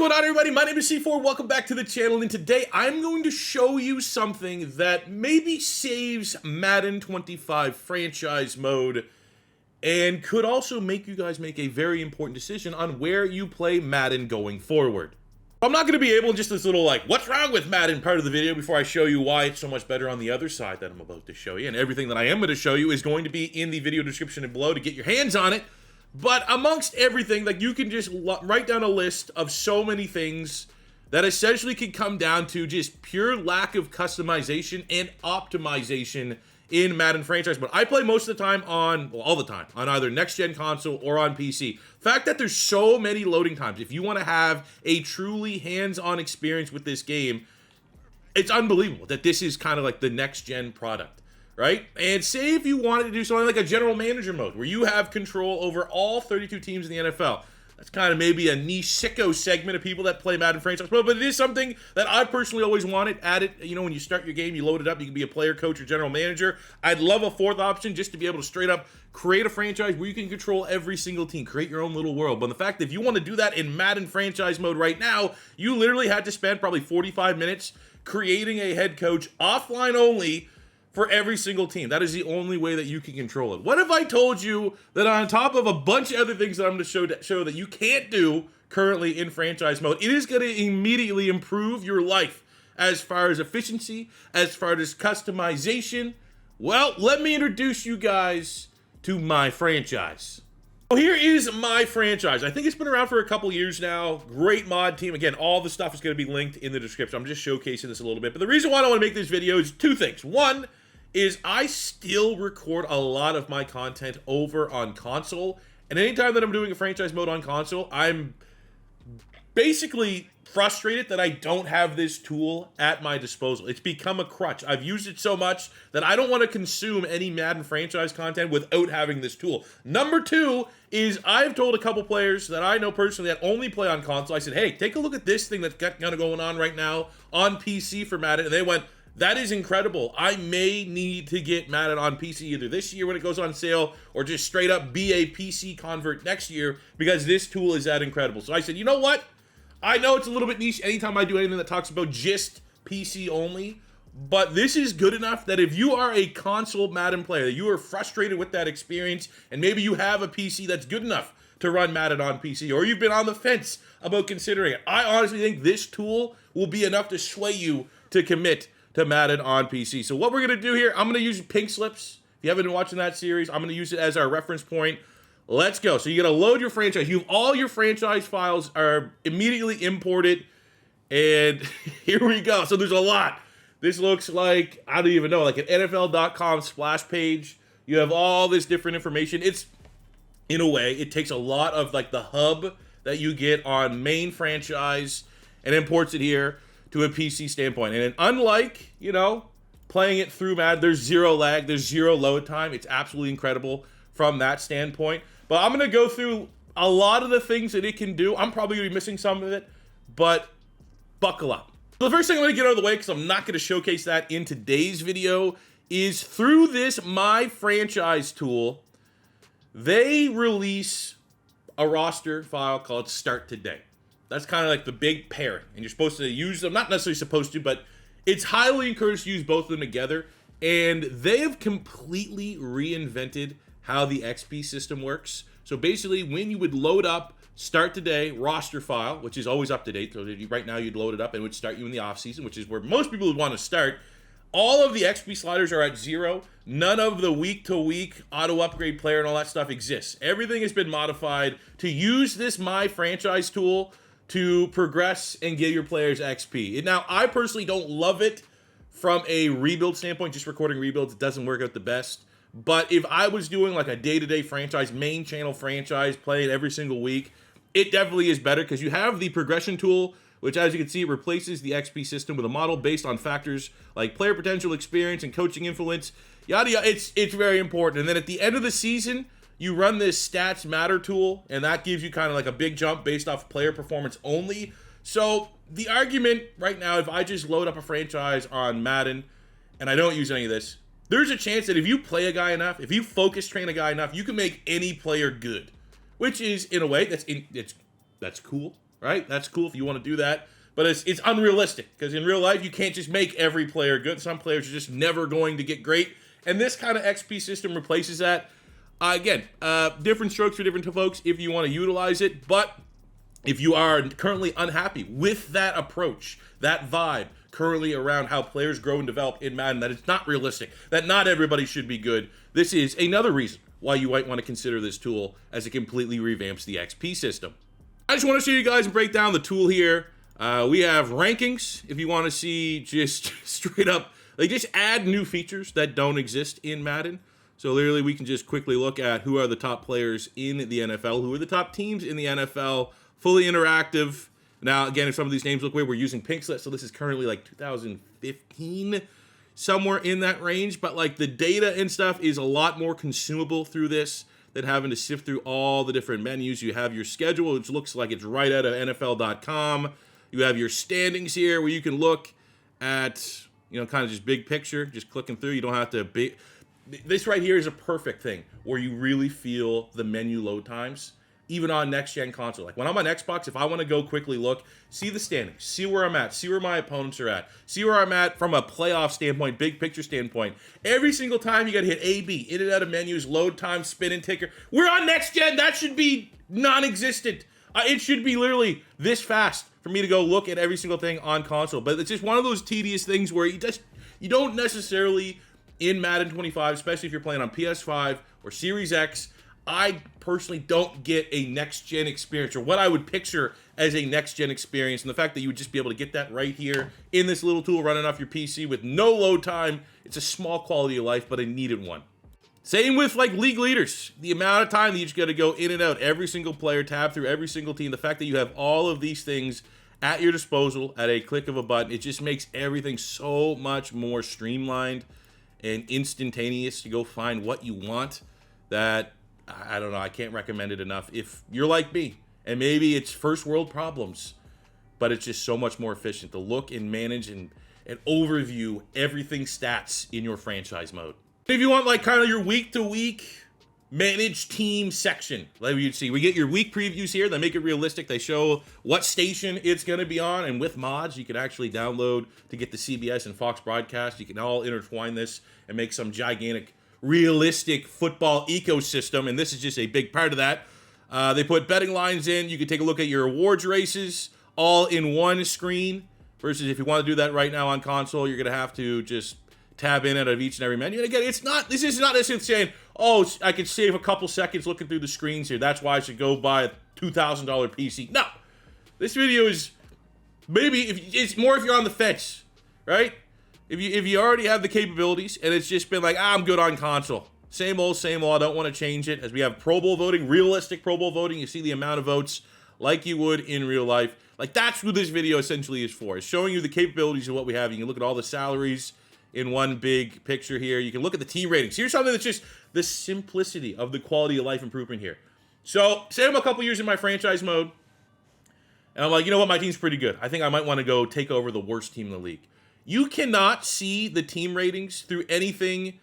going on, everybody? My name is C4. Welcome back to the channel, and today I'm going to show you something that maybe saves Madden 25 franchise mode and could also make you guys make a very important decision on where you play Madden going forward. I'm not going to be able to just this little what's wrong with Madden part of the video before I show you why it's so much better on the other side that I'm about to show you, and everything that I am going to show you is going to be in the video description below to get your hands on it. But amongst everything, you can just write down a list of so many things that essentially can come down to just pure lack of customization and optimization in Madden franchise. But I play most of the time all the time, on either next-gen console or on PC. The fact that there's so many loading times, if you want to have a truly hands-on experience with this game, it's unbelievable that this is kind of like the next-gen product. Right? And say if you wanted to do something like a general manager mode where you have control over all 32 teams in the NFL. That's kind of maybe a niche sicko segment of people that play Madden franchise mode, but it is something that I personally always wanted. Add it, when you start your game, you load it up, you can be a player, coach, or general manager. I'd love a fourth option just to be able to straight up create a franchise where you can control every single team, create your own little world. But the fact that if you want to do that in Madden franchise mode right now, you literally had to spend probably 45 minutes creating a head coach offline only for every single team. That is the only way that you can control it. What if I told you that on top of a bunch of other things that I'm going to show that you can't do currently in franchise mode, it is going to immediately improve your life as far as efficiency, as far as customization? Well, let me introduce you guys to my franchise. So here is my franchise. I think it's been around for a couple years now. Great mod team. Again, all the stuff is going to be linked in the description. I'm just showcasing this a little bit. But the reason why I want to make this video is two things. One is I still record a lot of my content over on console. And anytime that I'm doing a franchise mode on console, I'm basically frustrated that I don't have this tool at my disposal. It's become a crutch. I've used it so much that I don't want to consume any Madden franchise content without having this tool. Number two is I've told a couple players that I know personally that only play on console. I said, hey, take a look at this thing that's kind of going on right now on PC for Madden. And they went, that is incredible. I may need to get Madden on PC either this year when it goes on sale or just straight up be a PC convert next year because this tool is that incredible. So I said, you know what? I know it's a little bit niche anytime I do anything that talks about just PC only, but this is good enough that if you are a console Madden player, that you are frustrated with that experience, and maybe you have a PC that's good enough to run Madden on PC, or you've been on the fence about considering it, I honestly think this tool will be enough to sway you to commit to Madden on PC. So what we're going to do here, I'm going to use Pink Slips. If you haven't been watching that series, I'm going to use it as our reference point. Let's go. So you're going to load your franchise. All your franchise files are immediately imported. And here we go. So there's a lot. This looks like, I don't even know, like an NFL.com splash page. You have all this different information. It's, in a way, it takes a lot of the hub that you get on main franchise and imports it here to a PC standpoint. And unlike, playing it through Madden, there's zero lag, there's zero load time. It's absolutely incredible from that standpoint. But I'm going to go through a lot of the things that it can do. I'm probably going to be missing some of it, but buckle up. So the first thing I'm going to get out of the way, because I'm not going to showcase that in today's video, is through this My Franchise tool, they release a roster file called Start Today. That's kind of like the big pairing, and you're supposed to use them, not necessarily supposed to, but it's highly encouraged to use both of them together, and they have completely reinvented how the XP system works. So basically, when you would load up Start Today roster file, which is always up to date, so right now you'd load it up and it would start you in the off season, which is where most people would want to start. All of the XP sliders are at 0. None of the week-to-week auto-upgrade player and all that stuff exists. Everything has been modified to use this My Franchise tool to progress and give your players XP. Now, I personally don't love it from a rebuild standpoint. Just recording rebuilds, it doesn't work out the best. But if I was doing like a day-to-day franchise, main channel franchise, playing every single week, it definitely is better because you have the progression tool, which, as you can see, it replaces the XP system with a model based on factors like player potential, experience, and coaching influence. Yada yada. It's very important. And then at the end of the season, you run this Stats Matter tool, and that gives you kind of like a big jump based off player performance only. So the argument right now, if I just load up a franchise on Madden and I don't use any of this, there's a chance that if you play a guy enough, if you focus train a guy enough, you can make any player good, which is, in a way, that's cool, right? That's cool if you want to do that. But it's unrealistic, because in real life, you can't just make every player good. Some players are just never going to get great. And this kind of XP system replaces that. Again, different strokes for different folks if you want to utilize it. But if you are currently unhappy with that approach, that vibe currently around how players grow and develop in Madden, that it's not realistic, that not everybody should be good, this is another reason why you might want to consider this tool, as it completely revamps the XP system. I just want to show you guys and break down the tool here. We have rankings if you want to see just straight up, like, just add new features that don't exist in Madden. So literally we can just quickly look at who are the top players in the NFL, who are the top teams in the NFL, fully interactive. Now, again, if some of these names look weird, we're using Pixlet, so this is currently like 2015, somewhere in that range. But like the data and stuff is a lot more consumable through this than having to sift through all the different menus. You have your schedule, which looks like it's right out of NFL.com. You have your standings here where you can look at, you know, kind of just big picture, just clicking through. You don't have to be. This right here is a perfect thing where you really feel the menu load times, even on next-gen console. Like when I'm on Xbox, if I want to go quickly look, see the standings, see where I'm at, see where my opponents are at, see where I'm at from a playoff standpoint, big picture standpoint. Every single time you got to hit A, B, in and out of menus, load time, spin and ticker. We're on next-gen. That should be non-existent. It should be literally this fast for me to go look at every single thing on console. But it's just one of those tedious things where you don't necessarily, in Madden 25, especially if you're playing on PS5 or Series X, I personally don't get a next-gen experience, or what I would picture as a next-gen experience. And the fact that you would just be able to get that right here in this little tool running off your PC with no load time, it's a small quality of life, but a needed one. Same with like league leaders. The amount of time that you just got to go in and out, every single player, tab through every single team. The fact that you have all of these things at your disposal at a click of a button, it just makes everything so much more streamlined and instantaneous to go find what you want. That, I don't know, I can't recommend it enough. If you're like me, and maybe it's first world problems, but it's just so much more efficient to look and manage and overview everything stats in your franchise mode. If you want like kind of your week-to-week managed team section, like you'd see, we get your week previews here. They make it realistic. They show what station it's going to be on, and with mods, you can actually download to get the CBS and Fox broadcast. You can all intertwine this and make some gigantic, realistic football ecosystem, and this is just a big part of that. They put betting lines in. You can take a look at your awards races all in one screen, versus if you want to do that right now on console, you're going to have to just tab in out of each and every menu. And again, this is not necessarily saying, oh, I could save a couple seconds looking through the screens here, that's why I should go buy a $2,000 PC. No, this video is maybe, it's more if you're on the fence, right? If you already have the capabilities and it's just been like, I'm good on console, same old, I don't want to change it. As we have Pro Bowl voting, realistic Pro Bowl voting, you see the amount of votes like you would in real life. Like, that's what this video essentially is for. It's showing you the capabilities of what we have. You can look at all the salaries in one big picture here. You can look at the team ratings. Here's something that's just the simplicity of the quality of life improvement here. So, say I'm a couple years in my franchise mode, and I'm like, you know what, my team's pretty good. I think I might want to go take over the worst team in the league. You cannot see the team ratings through anything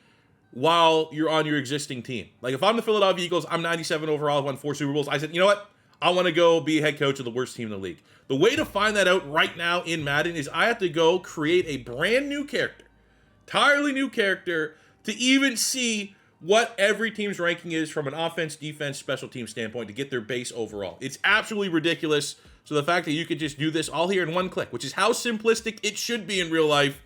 while you're on your existing team. Like, if I'm the Philadelphia Eagles, I'm 97 overall, I've won 4 Super Bowls. I said, you know what? I want to go be head coach of the worst team in the league. The way to find that out right now in Madden is I have to go create a brand new character, entirely new character, to even see what every team's ranking is from an offense, defense, special team standpoint to get their base overall. It's absolutely ridiculous. So the fact that you could just do this all here in one click, which is how simplistic it should be in real life,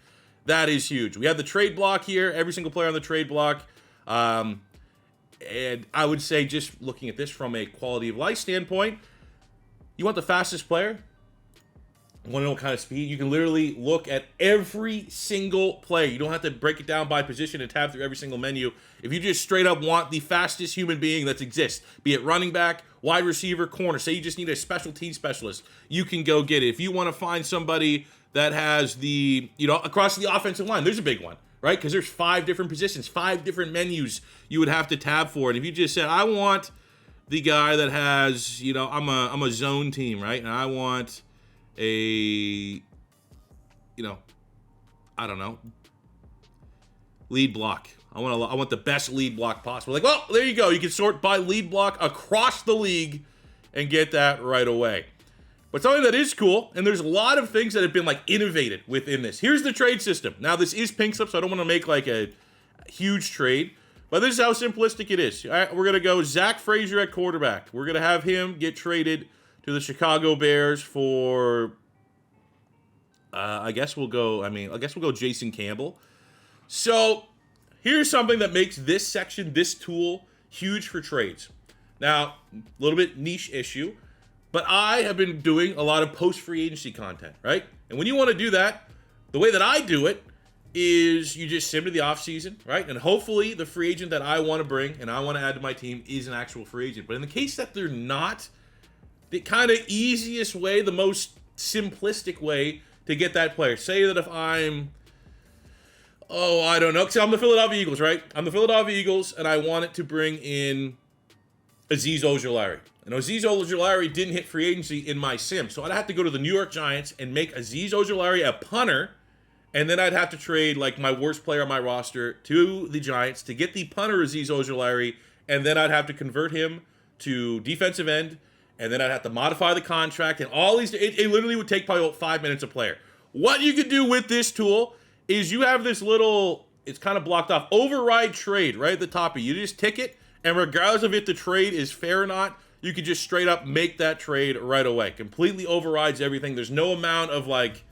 that is huge. We have the trade block here, every single player on the trade block. And I would say, just looking at this from a quality of life standpoint, you want the fastest player, you want to know what kind of speed, you can literally look at every single player. You don't have to break it down by position and tab through every single menu. If you just straight up want the fastest human being that exists, be it running back, wide receiver, corner, say you just need a special team specialist, you can go get it. If you want to find somebody that has the, you know, across the offensive line, there's a big one, right? Because there's 5 different positions, 5 different menus you would have to tab for. And if you just said, I want the guy that has, you know, I'm a zone team, right? And I want a, you know, I don't know, lead block. I want the best lead block possible. Like, well, there you go. You can sort by lead block across the league and get that right away. But something that is cool, and there's a lot of things that have been like innovated within this. Here's the trade system. Now this is pink slip, so I don't want to make like a huge trade, but this is how simplistic it is. All right, we're gonna go Zach Frazier at quarterback. We're gonna have him get traded to the Chicago Bears for, I guess we'll go Jason Campbell. So here's something that makes this section, this tool, huge for trades. Now, a little bit niche issue, but I have been doing a lot of post-free agency content, right? And when you want to do that, the way that I do it is you just sim to the offseason, right? And hopefully the free agent that I want to bring and I want to add to my team is an actual free agent. But in the case that they're not, the kind of easiest way, the most simplistic way to get that player. Say that if I'm, I don't know, because I'm the Philadelphia Eagles, right? I'm the Philadelphia Eagles, and I wanted to bring in Azeez Ojulari. And Azeez Ojulari didn't hit free agency in my sim, so I'd have to go to the New York Giants and make Azeez Ojulari a punter, and then I'd have to trade like my worst player on my roster to the Giants to get the punter Azeez Ojulari, and then I'd have to convert him to defensive end, and then I'd have to modify the contract, and all these, it literally would take probably about 5 minutes a player. What you could do with this tool is you have this little, it's kind of blocked off, override trade right at the top of you. You just tick it, and regardless of if the trade is fair or not, you can just straight up make that trade right away. Completely overrides everything. There's no amount of like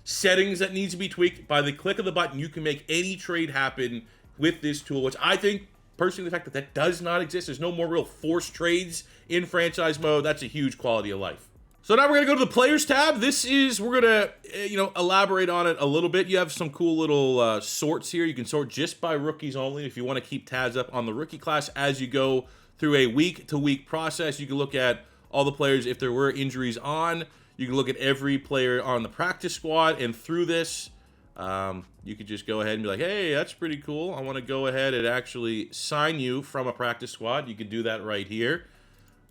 settings that needs to be tweaked. By the click of the button, you can make any trade happen with this tool, which I think, personally, the fact that that does not exist, there's no more real forced trades in franchise mode, that's a huge quality of life. So now we're going to go to the players tab. This is, we're going to, elaborate on it a little bit. You have some cool little sorts here. You can sort just by rookies only if you want to keep tabs up on the rookie class as you go through a week-to-week process. You can look at all the players if there were injuries on. You can look at every player on the practice squad, and through this, you could just go ahead and be like, hey, that's pretty cool. I want to go ahead and actually sign you from a practice squad. You can do that right here.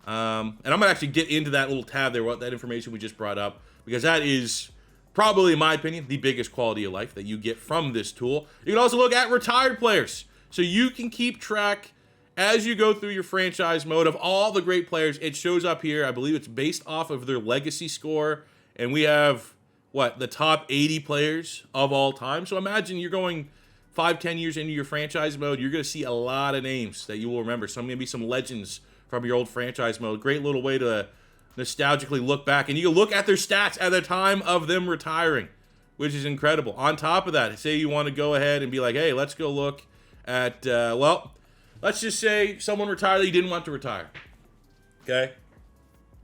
And I'm going to actually get into that little tab there, what that information we just brought up, because that is probably, in my opinion, the biggest quality of life that you get from this tool. You can also look at retired players. So you can keep track as you go through your franchise mode of all the great players. It shows up here. I believe it's based off of their legacy score. And we have, the top 80 players of all time. So imagine you're going 5-10 years into your franchise mode. You're going to see a lot of names that you will remember. Some going to be some legends from your old franchise mode. Great little way to nostalgically look back. And you can look at their stats at the time of them retiring, which is incredible. On top of that, say you want to go ahead and be like, hey, let's go look at, let's just say someone retired that you didn't want to retire. Okay?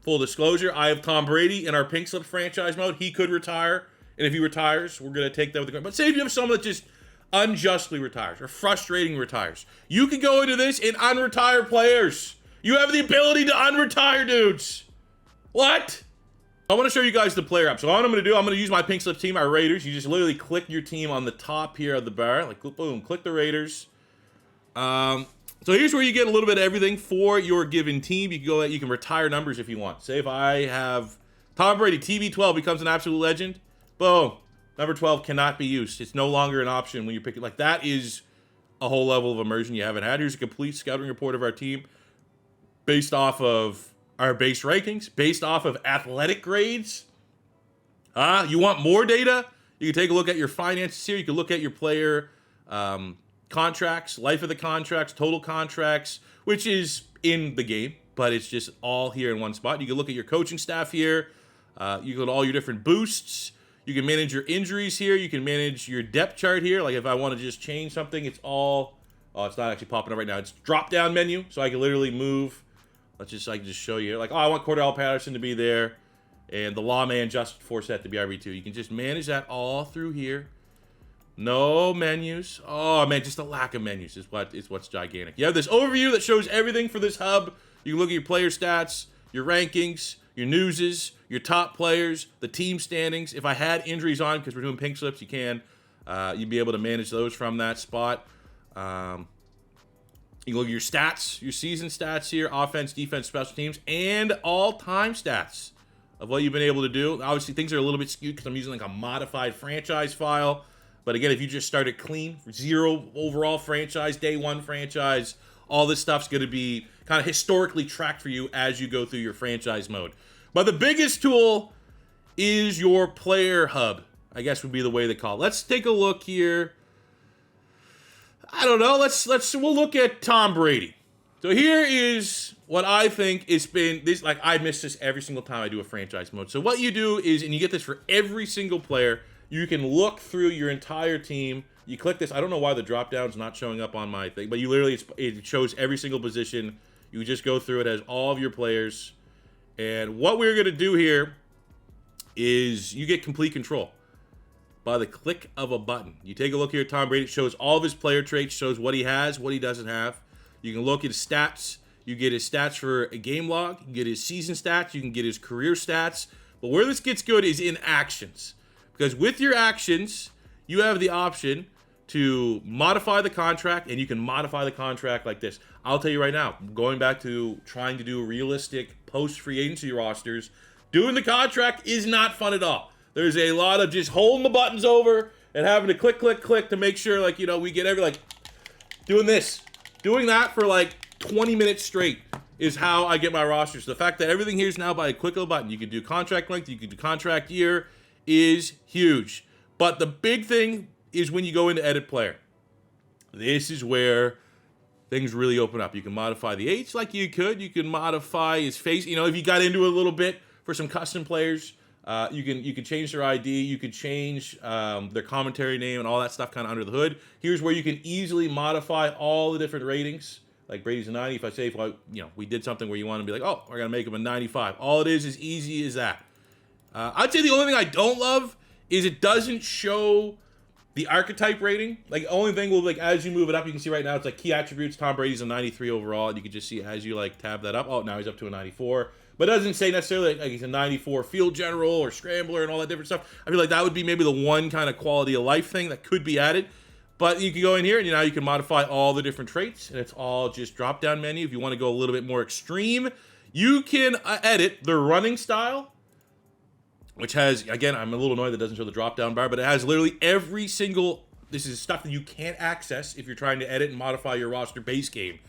Full disclosure, I have Tom Brady in our pink slip franchise mode. He could retire, and if he retires, we're going to take that with the... But say if you have someone that just unjustly retires or frustrating retires, you can go into this and unretire players. You have the ability to unretire dudes. What? I want to show you guys the player app. So what I'm going to do, I'm going to use my pink slip team, our Raiders. You just literally click your team on the top here of the bar. Like, boom, click the Raiders. So here's where you get a little bit of everything for your given team. You can go, you can retire numbers if you want. Say if I have Tom Brady, TB12 becomes an absolute legend. Boom. Number 12 cannot be used. It's no longer an option when you're picking. Like, that is a whole level of immersion you haven't had. Here's a complete scouting report of our team based off of our base rankings, based off of athletic grades. You want more data? You can take a look at your finances here. You can look at your player contracts, life of the contracts, total contracts, which is in the game, but it's just all here in one spot. You can look at your coaching staff here. You can look at all your different boosts. You can manage your injuries here. You can manage your depth chart here. Like if I want to just change something, it's all, it's not actually popping up right now. It's drop down menu. So I can literally move. I can just show you. Like, I want Cordell Patterson to be there and the lawman Justin Forsett to be RB2. You can just manage that all through here. No menus. Oh man, just a lack of menus is what's gigantic. You have this overview that shows everything for this hub. You can look at your player stats, your rankings, your newses, your top players, the team standings. If I had injuries on, because we're doing pink slips, you can. You'd be able to manage those from that spot. You can look at your stats, your season stats here, offense, defense, special teams, and all-time stats of what you've been able to do. Obviously, things are a little bit skewed because I'm using like a modified franchise file. But again, if you just started clean, 0 overall franchise, day 1 franchise, all this stuff's going to be kind of historically tracked for you as you go through your franchise mode. But the biggest tool is your player hub, I guess would be the way they call it. Let's take a look here. I don't know. We'll look at Tom Brady. So here is what I think it's been. This, like, I miss this every single time I do a franchise mode. So what you do is, and you get this for every single player, you can look through your entire team. You click this. I don't know why the drop down's not showing up on my thing, but you literally, it shows every single position. You just go through it, has all of your players. And what we're going to do here is you get complete control by the click of a button. You take a look here at Tom Brady. It shows all of his player traits, shows what he has, what he doesn't have. You can look at his stats. You get his stats for a game log. You can get his season stats. You can get his career stats. But where this gets good is in actions. Because with your actions, you have the option to modify the contract, and you can modify the contract like this. I'll tell you right now, going back to trying to do realistic post-free agency rosters, doing the contract is not fun at all. There's a lot of just holding the buttons over and having to click, click, click to make sure, like, you know, we get every, like, doing this. Doing that for, like, 20 minutes straight is how I get my rosters. The fact that everything here is now by a click of a button. You can do contract length, you can do contract year, is huge. But the big thing is when you go into edit player. This is where things really open up. You can modify the age like you could. You can modify his face. You know, if you got into it a little bit for some custom players, you can change their ID. You can change their commentary name and all that stuff kind of under the hood. Here's where you can easily modify all the different ratings. Like Brady's a 90. If I say, we did something where you want to be like, oh, we're going to make him a 95. All it is easy as that. I'd say the only thing I don't love is it doesn't show the archetype rating. Like, the only thing will, like, as you move it up, you can see right now it's like key attributes. Tom Brady's a 93 overall, and you can just see as you, like, tab that up. Oh, now he's up to a 94. But it doesn't say necessarily like he's a 94 field general or scrambler and all that different stuff. I feel like that would be maybe the one kind of quality of life thing that could be added. But you can go in here and now you can modify all the different traits, and it's all just drop-down menu. If you want to go a little bit more extreme, you can edit the running style, which has, again, I'm a little annoyed that it doesn't show the drop-down bar, but it has literally every single, this is stuff that you can't access if you're trying to edit and modify your roster base game.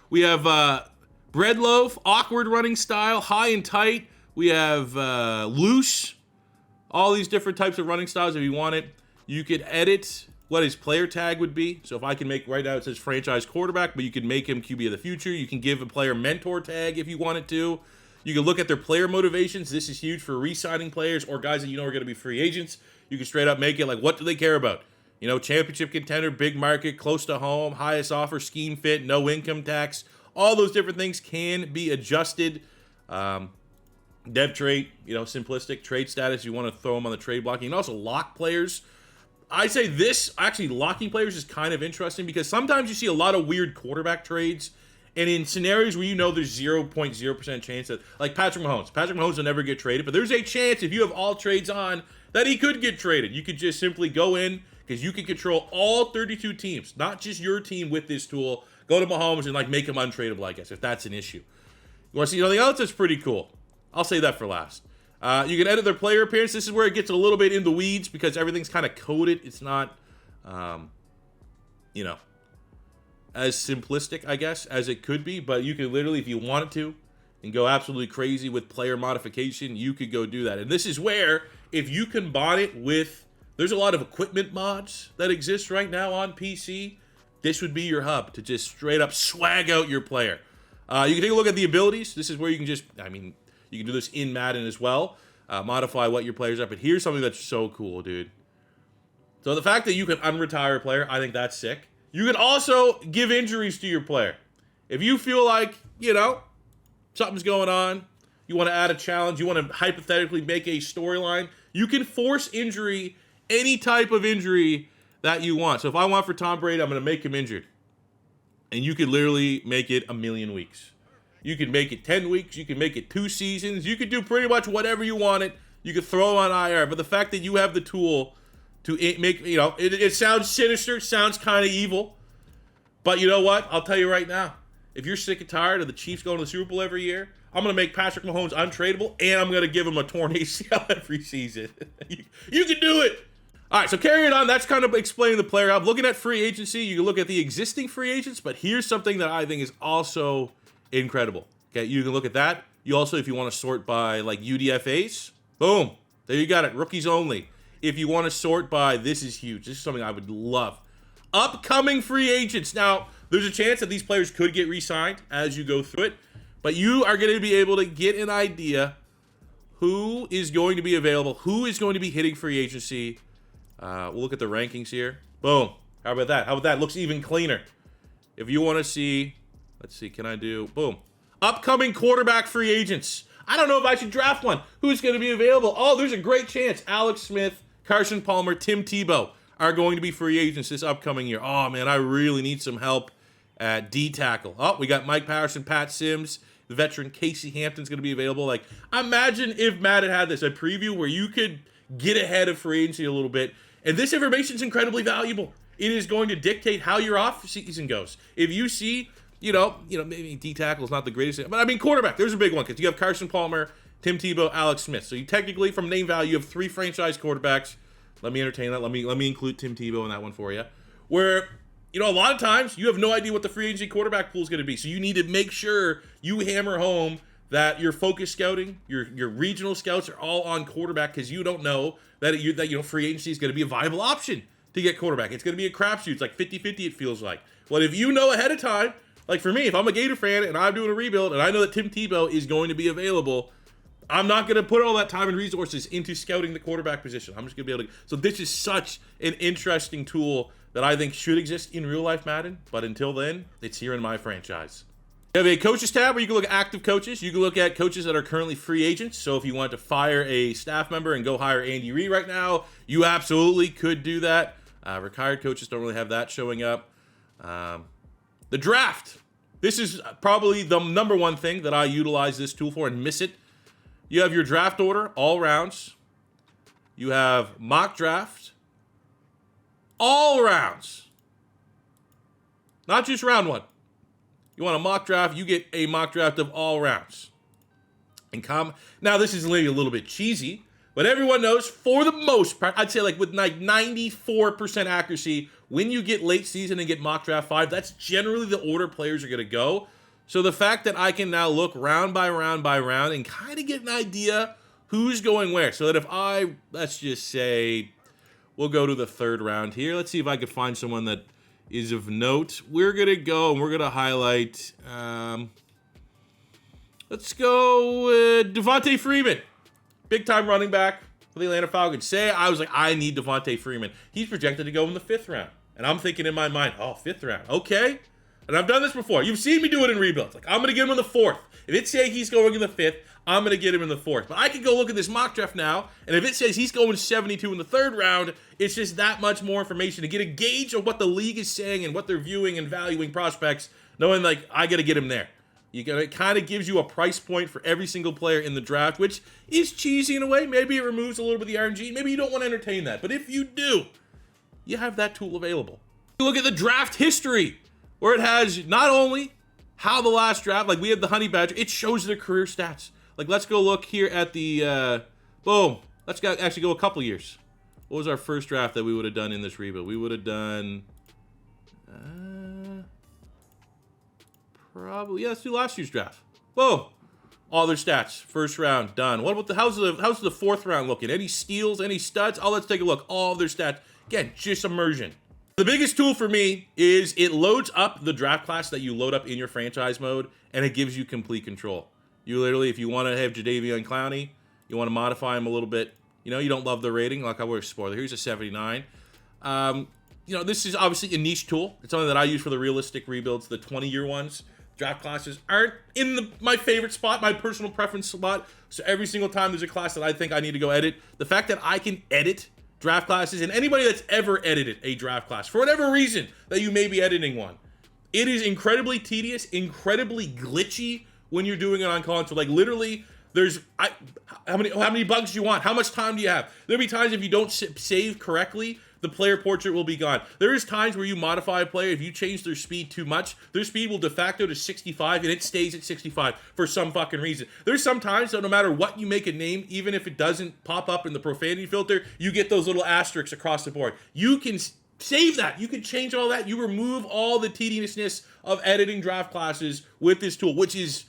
We have bread loaf, awkward running style, high and tight. We have loose, all these different types of running styles if you want it. You could edit what his player tag would be. So if I can make, right now it says franchise quarterback, but you can make him QB of the future. You can give a player mentor tag if you wanted to. You can look at their player motivations. This is huge for re-signing players or guys that you know are going to be free agents. You can straight up make it like, what do they care about? You know, championship contender, big market, close to home, highest offer, scheme fit, no income tax. All those different things can be adjusted. Dev trait, you know, simplistic trade status. You want to throw them on the trade block. You can also lock players. I say this, actually locking players is kind of interesting because sometimes you see a lot of weird quarterback trades. And in scenarios where you know there's 0.0% chance that, like Patrick Mahomes will never get traded, but there's a chance if you have all trades on that he could get traded. You could just simply go in because you can control all 32 teams, not just your team with this tool. Go to Mahomes and like make him untradeable, I guess, if that's an issue. You want to see something else that's pretty cool? I'll say that for last. You can edit their player appearance. This is where it gets a little bit in the weeds because everything's kind of coded. It's not, as simplistic, I guess, as it could be, but you could literally, if you wanted to, and go absolutely crazy with player modification, you could go do that. And this is where, if you combine it with, there's a lot of equipment mods that exist right now on PC, this would be your hub to just straight up swag out your player. You can take a look at the abilities. This is where you can just, you can do this in Madden as well, modify what your players are, but here's something that's so cool, dude. So the fact that you can unretire a player, I think that's sick. You can also give injuries to your player. If you feel like, something's going on, you want to add a challenge, you want to hypothetically make a storyline, you can force injury, any type of injury that you want. So if I want for Tom Brady, I'm going to make him injured. And you could literally make it 1,000,000 weeks. You could make it 10 weeks. You could make it 2 seasons. You could do pretty much whatever you wanted. You could throw him on IR. But the fact that you have the tool to make, it sounds sinister, sounds kind of evil. But you know what? I'll tell you right now. If you're sick and tired of the Chiefs going to the Super Bowl every year, I'm going to make Patrick Mahomes untradeable, and I'm going to give him a torn ACL every season. You can do it. All right, so carrying on, that's kind of explaining the player hub. Looking at free agency, you can look at the existing free agents, but here's something that I think is also incredible. Okay, you can look at that. You also, if you want to sort by like UDFAs, boom, there you got it, rookies only. If you want to sort by, this is huge. This is something I would love. Upcoming free agents. Now, there's a chance that these players could get re-signed as you go through it, but you are going to be able to get an idea who is going to be available, who is going to be hitting free agency. We'll look at the rankings here. Boom. How about that? How about that? Looks even cleaner. If you want to see, let's see, can I do, boom. Upcoming quarterback free agents. I don't know if I should draft one. Who's going to be available? Oh, there's a great chance. Alex Smith, Carson Palmer, Tim Tebow are going to be free agents this upcoming year. Oh, man, I really need some help at D-tackle. Oh, we got Mike Patterson, Pat Sims, the veteran Casey Hampton's going to be available. Like, imagine if Madden had this, a preview where you could get ahead of free agency a little bit. And this information is incredibly valuable. It is going to dictate how your off-season goes. If you see, you know, maybe D-tackle is not the greatest, but I mean quarterback, there's a big one because you have Carson Palmer, Tim Tebow, Alex Smith. So you technically, from name value, you have 3 franchise quarterbacks. Let me entertain that. Let me include Tim Tebow in that one for you. Where, you know, a lot of times you have no idea what the free agency quarterback pool is going to be. So you need to make sure you hammer home that your focus scouting, your regional scouts are all on quarterback because you don't know that free agency is going to be a viable option to get quarterback. It's going to be a crapshoot. It's like 50-50 it feels like. Well, if you know ahead of time, like for me, if I'm a Gator fan and I'm doing a rebuild and I know that Tim Tebow is going to be available, I'm not going to put all that time and resources into scouting the quarterback position. I'm just going to be able to. So this is such an interesting tool that I think should exist in real life Madden. But until then, it's here in my franchise. You have a coaches tab where you can look at active coaches. You can look at coaches that are currently free agents. So if you want to fire a staff member and go hire Andy Reid right now, you absolutely could do that. Retired coaches don't really have that showing up. The draft. This is probably the number one thing that I utilize this tool for and miss it. You have your draft order, all rounds. You have mock draft, all rounds. Not just round 1. You want a mock draft, you get a mock draft of all rounds. Now, this is maybe a little bit cheesy, but everyone knows, for the most part, I'd say like with like 94% accuracy, when you get late season and get mock draft 5, that's generally the order players are going to go. So the fact that I can now look round by round by round and kind of get an idea who's going where. So that if let's just say, we'll go to the 3rd round here. Let's see if I can find someone that is of note. We're going to go and we're going to highlight, let's go Devontae Freeman. Big time running back for the Atlanta Falcons. Say I was like, I need Devontae Freeman. He's projected to go in the 5th round. And I'm thinking in my mind, oh, 5th round. Okay. And I've done this before. You've seen me do it in rebuilds. Like, I'm going to get him in the 4th. If it says he's going in the 5th, I'm going to get him in the 4th. But I can go look at this mock draft now, and if it says he's going 72 in the 3rd round, it's just that much more information to get a gauge of what the league is saying and what they're viewing and valuing prospects, knowing, like, I got to get him there. It kind of gives you a price point for every single player in the draft, which is cheesy in a way. Maybe it removes a little bit of the RNG. Maybe you don't want to entertain that. But if you do, you have that tool available. You look at the draft history, where it has not only how the last draft, like we have the Honey Badger, it shows their career stats. Like, let's go look here at the, boom. Let's actually go a couple years. What was our first draft that we would have done in this rebuild? We would have done, probably, yeah, let's do last year's draft. Whoa. All their stats. First round, done. What about how's the 4th round looking? Any steals, any studs? Oh, let's take a look. All of their stats. Again, just immersion. The biggest tool for me is it loads up the draft class that you load up in your franchise mode, and it gives you complete control. You literally, if you want to have Jadeveon Clowney, you want to modify him a little bit. You know, you don't love the rating. Like I was spoiler. Here's a 79. This is obviously a niche tool. It's something that I use for the realistic rebuilds, the 20-year ones. Draft classes aren't in my favorite spot, my personal preference spot. So every single time there's a class that I think I need to go edit, the fact that I can edit draft classes, and anybody that's ever edited a draft class, for whatever reason that you may be editing one, it is incredibly tedious, incredibly glitchy when you're doing it on console. Like literally, there's how many bugs do you want? How much time do you have? There'll be times if you don't save correctly, the player portrait will be gone. There is times where you modify a player, if you change their speed too much, their speed will de facto to 65 and it stays at 65 for some fucking reason. There's some times that no matter what you make a name, even if it doesn't pop up in the profanity filter, you get those little asterisks across the board. You can save that. You can change all that. You remove all the tediousness of editing draft classes with this tool, which is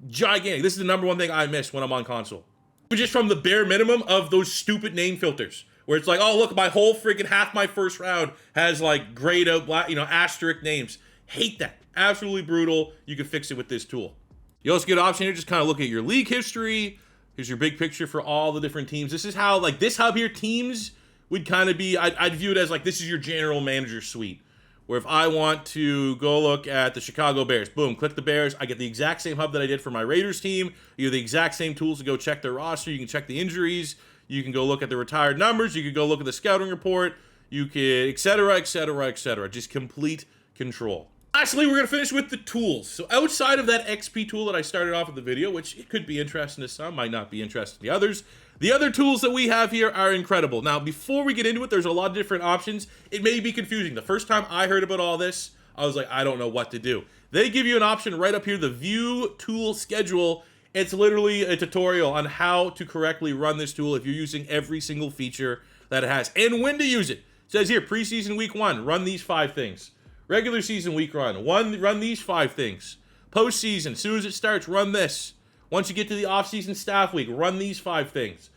gigantic. This is the number one thing I miss when I'm on console. Just from the bare minimum of those stupid name filters, where it's like, oh, look, my whole freaking half my first round has like grayed out, black, asterisk names. Hate that. Absolutely brutal. You can fix it with this tool. You also get an option here, just kind of look at your league history. Here's your big picture for all the different teams. This is how, like, this hub here, teams would kind of be, I'd view it as like, this is your general manager suite. Where if I want to go look at the Chicago Bears, boom, click the Bears. I get the exact same hub that I did for my Raiders team. You have the exact same tools to go check their roster. You can check the injuries. You can go look at the retired numbers. You can go look at the scouting report. You can, et cetera, et cetera, et cetera. Just complete control. Lastly, we're going to finish with the tools. So outside of that XP tool that I started off with the video, which it could be interesting to some, might not be interesting to others, the other tools that we have here are incredible. Now, before we get into it, there's a lot of different options. It may be confusing. The first time I heard about all this, I was like, I don't know what to do. They give you an option right up here, the View Tool Schedule. It's literally a tutorial on how to correctly run this tool if you're using every single feature that it has and when to use it. It says here, preseason week 1, run these 5 things. Regular season week run these 5 things. Postseason, as soon as it starts, run this. Once you get to the off-season staff week, run these 5 things.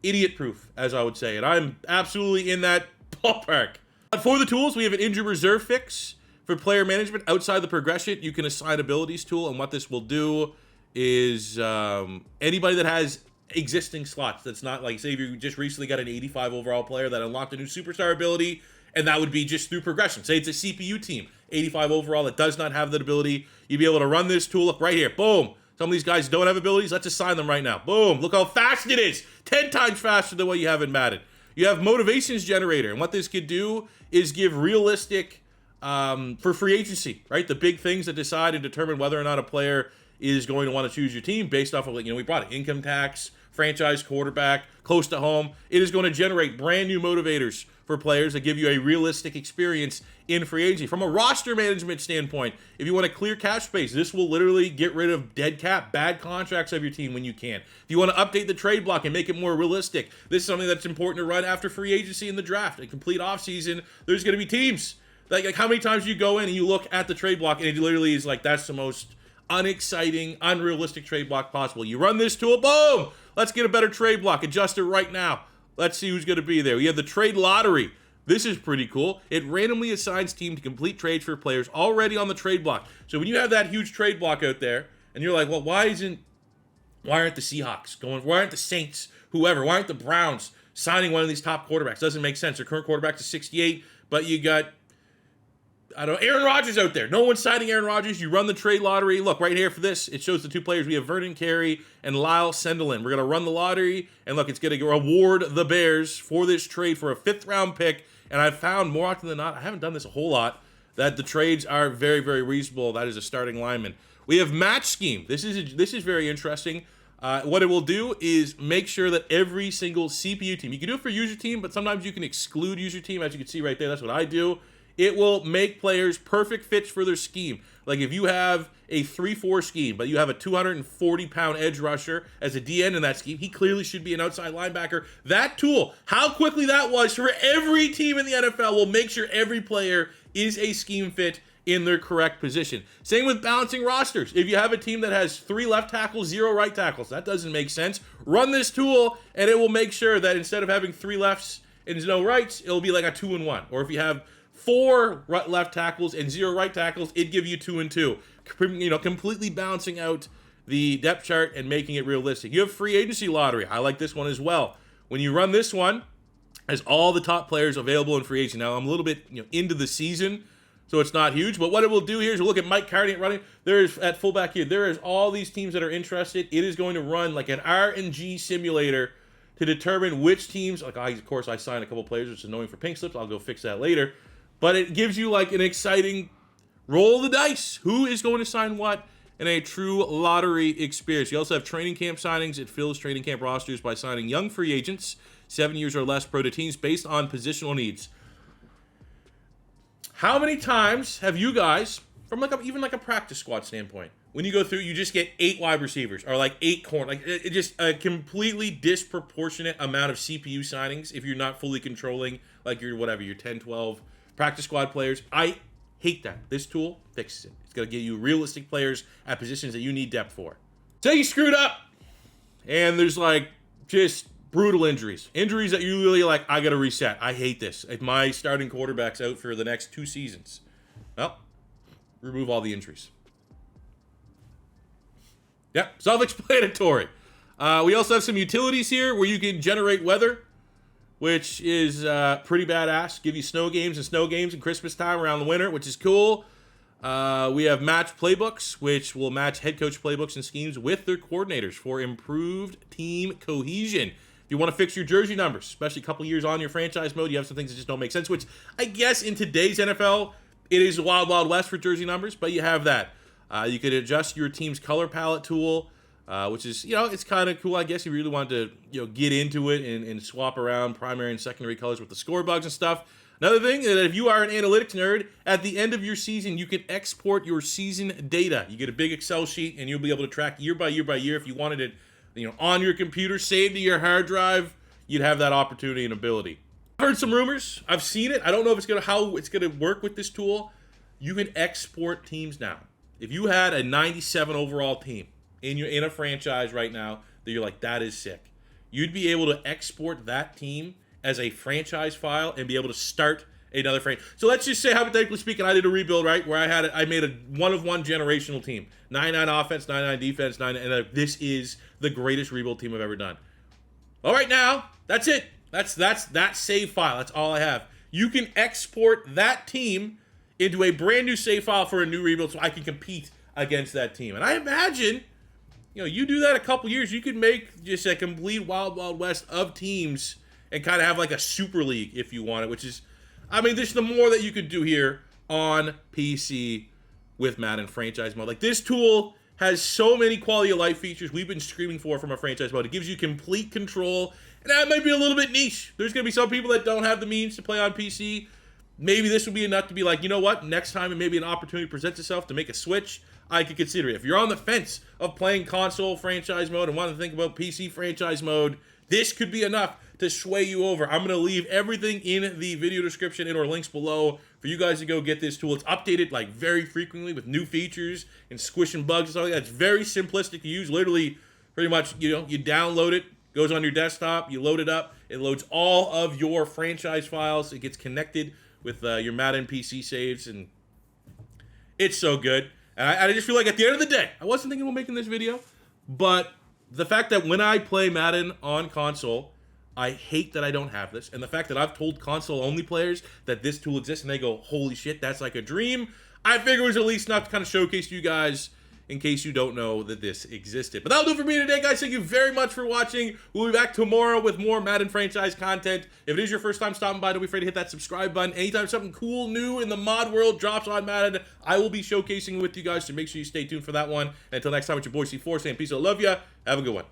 Idiot-proof, as I would say. And I'm absolutely in that ballpark. But for the tools, we have an injury reserve fix. For player management, outside the progression, you can assign abilities tool. And what this will do is anybody that has existing slots, that's not like, say, if you just recently got an 85 overall player that unlocked a new superstar ability, and that would be just through progression. Say it's a CPU team, 85 overall, that does not have that ability. You'd be able to run this tool. Look right here. Boom. Some of these guys don't have abilities. Let's assign them right now. Boom. Look how fast it is. 10 times faster than what you have in Madden. You have motivations generator. And what this could do is give realistic, for free agency, right? The big things that decide and determine whether or not a player is going to want to choose your team based off of, we brought it, income tax, franchise quarterback, close to home. It is going to generate brand new motivators for players that give you a realistic experience in free agency. From a roster management standpoint, if you want to clear cap space, this will literally get rid of dead cap, bad contracts of your team when you can. If you want to update the trade block and make it more realistic, this is something that's important to run after free agency in the draft. A complete offseason, there's going to be teams. Like how many times you go in and you look at the trade block and it literally is like, that's the most unexciting, unrealistic trade block possible. You run this tool, boom! Let's get a better trade block. Adjust it right now. Let's see who's going to be there. We have the trade lottery. This is pretty cool. It randomly assigns team to complete trades for players already on the trade block. So when you have that huge trade block out there, and you're like, well, why aren't the Seahawks going? Why aren't the Saints, whoever? Why aren't the Browns signing one of these top quarterbacks? Doesn't make sense. Their current quarterback is 68, but you got, I don't know, Aaron Rodgers out there. No one's signing Aaron Rodgers. You run the trade lottery. Look, right here for this, it shows the 2 players. We have Vernon Carey and Lyle Sendelin. We're going to run the lottery, and look, it's going to reward the Bears for this trade for a 5th-round pick. And I've found more often than not, I haven't done this a whole lot, that the trades are very, very reasonable. That is a starting lineman. We have match scheme. This is very interesting. What it will do is make sure that every single CPU team, you can do it for user team, but sometimes you can exclude user team, as you can see right there. That's what I do. It will make players perfect fits for their scheme. Like if you have a 3-4 scheme, but you have a 240-pound edge rusher as a DN in that scheme, he clearly should be an outside linebacker. That tool, how quickly that was for every team in the NFL, will make sure every player is a scheme fit in their correct position. Same with balancing rosters. If you have a team that has 3 left tackles, 0 right tackles, that doesn't make sense. Run this tool, and it will make sure that instead of having 3 lefts and no rights, it'll be like a 2-1. Or if you have 4 left tackles and 0 right tackles, it'd give you 2 and 2. Completely balancing out the depth chart and making it realistic. You have free agency lottery. I like this one as well. When you run this one, as all the top players available in free agency. Now, I'm a little bit into the season, so it's not huge. But what it will do here is we'll look at Mike Carney running. There is at fullback here. There is all these teams that are interested. It is going to run like an RNG simulator to determine which teams. Like, of course, I signed a couple players, which is annoying for pink slips. I'll go fix that later. But it gives you like an exciting roll of the dice. Who is going to sign what in a true lottery experience. You also have training camp signings. It fills training camp rosters by signing young free agents, 7 years or less pro to teams based on positional needs. How many times have you guys, from even a practice squad standpoint, when you go through, you just get 8 wide receivers or like 8 corner, like it just a completely disproportionate amount of CPU signings if you're not fully controlling like your 10, 12 practice squad players. Hate that. This tool fixes it. It's going to give you realistic players at positions that you need depth for. Say you screwed up, and there's like just brutal injuries. Injuries that you really like, I got to reset. I hate this. If my starting quarterback's out for the next 2 seasons, well, remove all the injuries. Yep, self-explanatory. We also have some utilities here where you can generate weather, which is pretty badass. Give you snow games and Christmas time around the winter, which is cool. We have match playbooks, which will match head coach playbooks and schemes with their coordinators for improved team cohesion. If you want to fix your jersey numbers, especially a couple years on your franchise mode, you have some things that just don't make sense, which I guess in today's NFL, it is wild, wild west for jersey numbers, but you have that. You could adjust your team's color palette tool, which is, it's kind of cool, I guess. You really want to, get into it and swap around primary and secondary colors with the score bugs and stuff. Another thing, that if you are an analytics nerd, at the end of your season, you can export your season data. You get a big Excel sheet, and you'll be able to track year by year by year. If you wanted it, on your computer, saved to your hard drive, you'd have that opportunity and ability. I've heard some rumors. I've seen it. I don't know if how it's gonna work with this tool. You can export teams now. If you had a 97 overall team in a franchise right now that you're like, that is sick, you'd be able to export that team as a franchise file and be able to start another franchise. So let's just say, hypothetically speaking, I did a rebuild, right, where I made a one-of-one generational team, 99 offense, 99 defense, and this is the greatest rebuild team I've ever done. All right, now that's it. That's that save file. That's all I have. You can export that team into a brand new save file for a new rebuild so I can compete against that team. And I imagine, you do that a couple years, you can make just a complete wild, wild west of teams and kind of have like a super league if you want it, which is, there's the more that you could do here on PC with Madden franchise mode. Like, this tool has so many quality of life features we've been screaming for from a franchise mode. It gives you complete control, and that might be a little bit niche. There's going to be some people that don't have the means to play on PC. Maybe this would be enough to be like, you know what, next time and maybe an opportunity presents itself to make a switch, I could consider it. If you're on the fence of playing console franchise mode and want to think about PC franchise mode, this could be enough to sway you over. I'm going to leave everything in the video description and or links below for you guys to go get this tool. It's updated like very frequently with new features and squishing bugs and stuff like that. It's very simplistic to use. Literally, pretty much, you download it, goes on your desktop, you load it up, it loads all of your franchise files, it gets connected with your Madden PC saves, and it's so good. And I just feel like at the end of the day, I wasn't thinking about making this video, but the fact that when I play Madden on console, I hate that I don't have this. And the fact that I've told console-only players that this tool exists and they go, holy shit, that's like a dream, I figure it was at least enough to kind of showcase to you guys in case you don't know that this existed. But that'll do it for me today, guys. Thank you very much for watching. We'll be back tomorrow with more Madden franchise content. If it is your first time stopping by, don't be afraid to hit that subscribe button. Anytime something cool, new in the mod world drops on Madden, I will be showcasing with you guys, so make sure you stay tuned for that one. And until next time, it's your boy C4 saying peace. I love ya. Have a good one.